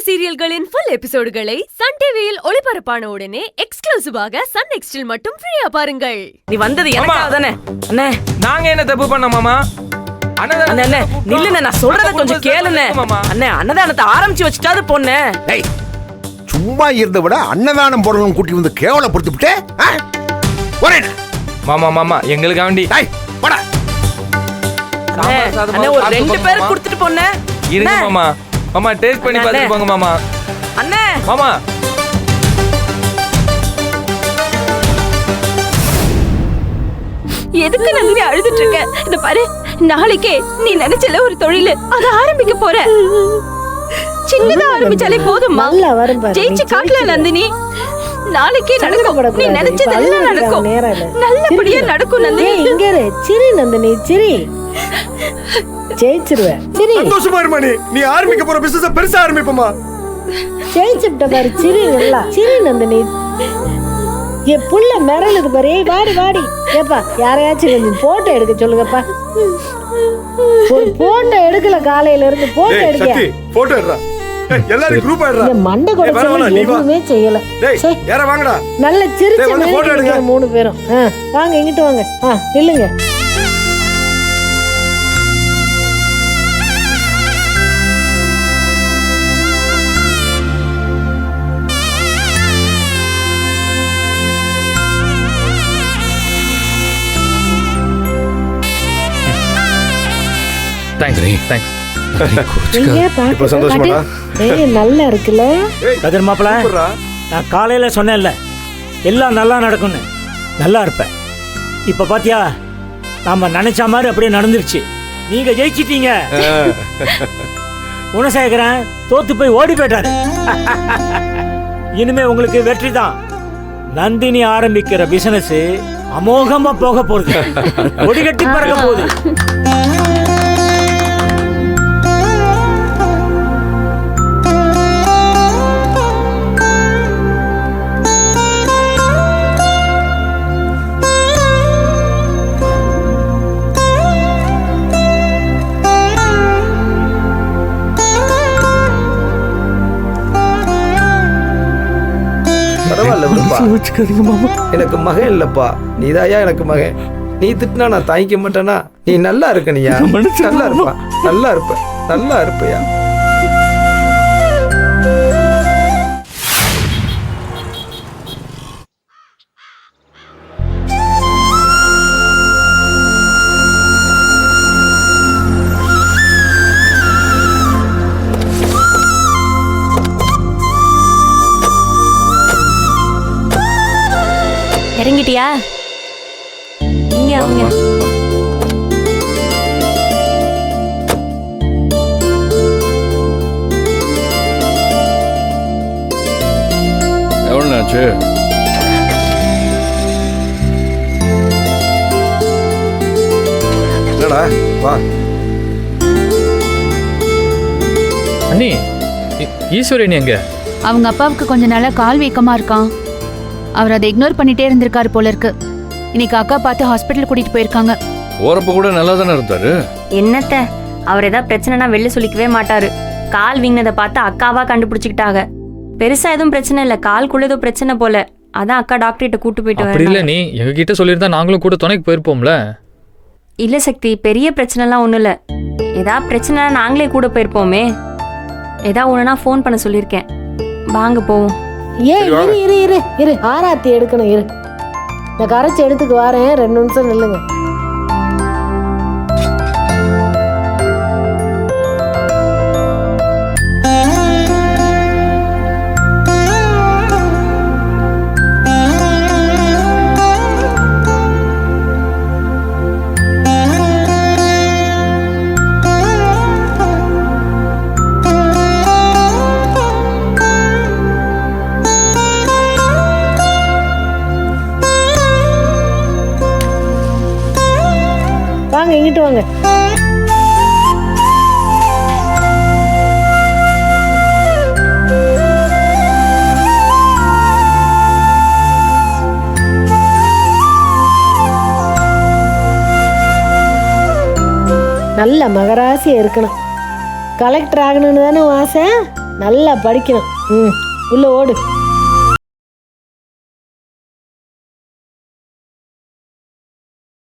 சீரியல்களின் full எபிசோடுகளை Sun டிவியில் ஒளிபரப்பான உடனே எக்ஸ்க்ளூசிவாக சன் நெக்ஸ்டில் மட்டும் ஃப்ரீயா பாருங்கள். நீ வந்தது எனக்காக தானே அண்ணே. நாங்க என்ன தப்பு பண்ண மாமா? அண்ணே நில்லுண்ணே, நான் சொல்றத கொஞ்சம் கேளுண்ணே. அண்ணே அன்னதானத்தை ஆரம்பிச்சு வச்சுட்டாது பொண்ணு. சும்மா இருந்த விட அன்னதானம் போடணும் கூட்டி வந்து கேவலப்படுத்திவிட்டே. மாமா மாமா எங்களுக்கு வேண்டி அண்ணே ஒரு 2 பேர் கொடுத்துட்டு பொண்ணு. இருங்க மாமா. மாமா டேஸ்ட் பண்ணி பார்த்துட்டு போங்க மாமா. அண்ணே மாமா எதுக்கு நந்தினி அழுதுட்டு இருக்க? இந்த பாரு, நாளைக்கே நீ நினைச்சல ஒரு தொழில் அத ஆரம்பிக்க போற. சின்னதா ஆரம்பிச்சாலே போதும். ஜெயிச்சு காட்டல நந்தினி. நாளைக்கே நடக்கும். நீ நினைச்சதெல்லாம் நடக்கும். நல்லபடியா நடக்கும் நந்தினி. இங்க இரு. சிரி நந்தினி, சிரி. ஜெயிச்சிருவ. சிரி. சந்தோஷமா இருமா. நீ ஆரம்பிக்க போற பிசினஸ் பெருசா ஆரம்பிப்போமா? ஜெயிச்சுட்ட பாரு. சிரி நல்லா. சிரி நந்தினி. ஏ புள்ள மிரளுது பாரு. வாடி வாடி. ஏப்பா யாரையாச்சும் கொஞ்சம் போட்டோ எடுக்க சொல்லுங்கப்பா. ஒரு போட்டோ எடுக்கல காலையில இருந்து. போட்டோ எடுக்க. போட்டோ எடுறா. எல்லாரும் குரூப் ஆடுறா. மண்டை கொடைச்சல எதுவுமே செய்யல. யார வாங்கடா. நல்ல சிரிச்சு போட்டோ எடுங்க 3 பேரும். வாங்க இங்கிட்டு வாங்க. நில்லுங்க. நல்லா இருக்குல்ல கதிர் மாப்பிள? நான் காலையில சொன்னேன்ல எல்லாம் நல்லா நடக்கும்னு. நல்லா இருப்பேன். இப்ப பாத்தியா, நாம நினைச்ச மாதிரி அப்படியே நடந்துருச்சு. நீங்க ஜெயிச்சிட்டீங்க. குணசேகரன் தோத்து போய் ஓடி போயிட்டாரு. இனிமே உங்களுக்கு வெற்றி தான். நந்தினி ஆரம்பிக்கிற பிசினஸ் அமோகமா போக போகுது. ஒடிகட்டி பறக்க போகுது. எனக்கு மகன் இல்லப்பா, நீதாயா எனக்கு மகன். நீ திட்டினா நான் தாங்கிக்க மாட்டேனா? நீ நல்லா இருக்க. நீயா நல்லா இருப்பா. நல்லா இருப்ப. நல்லா இருப்பையா? இறங்கிட்டியா? இங்க அவங்க எவ்வளோ ஆச்சு? என்னடா வா. அண்ணி, ஈஸ்வரன் எங்க? அவங்க அப்பாவுக்கு கொஞ்ச நாளா கால் வீக்கமா இருக்கான். அவர் அதை இக்னோர் பண்ணிட்டே இருந்திருக்காரு போல இருக்கு. இன்னைக்கு அக்கா பார்த்து ஹாஸ்பிட்டல் கூட்டிட்டு போயிருக்காங்க. ஓரப்ப கூட நல்லா தானே இருந்தாரு. என்னத்த, அவர் ஏதாவது பிரச்சனைனா வெளில சொல்லிக்கவே மாட்டாரு. கால் வீங்கினதை பார்த்து அக்காவா கண்டுபிடிச்சிக்கிட்டாங்க. பெருசா எதுவும் பிரச்சனை இல்லை, கால்குள்ள ஏதோ பிரச்சனை போல. அதான் அக்கா டாக்டர்கிட்ட கூட்டு போயிட்டு. அப்படி இல்லை, நீ எங்ககிட்ட சொல்லியிருந்தா நாங்களும் கூட துணைக்கு போயிருப்போம்ல. இல்ல சக்தி, பெரிய பிரச்சனைலாம் ஒன்றும் இல்லை. ஏதாவது பிரச்சனைனா நாங்களே கூட போயிருப்போமே. ஏதாவது ஒன்றுனா ஃபோன் பண்ண சொல்லியிருக்கேன். வாங்க போவோம். இரு இரு இரு இரு. ஆராத்தி எடுக்கணும். இரு, நான் கரைச்சி எடுத்துக்கு வரேன். 2 நிமிஷம் நில்லுங்க. வாங்க இங்கிட்டு வாங்க. நல்ல மகராசியா இருக்கணும். கலெக்டர் ஆகணும்னு தானே ஆசை? நல்லா படிக்கணும். ம், உள்ள ஓடு.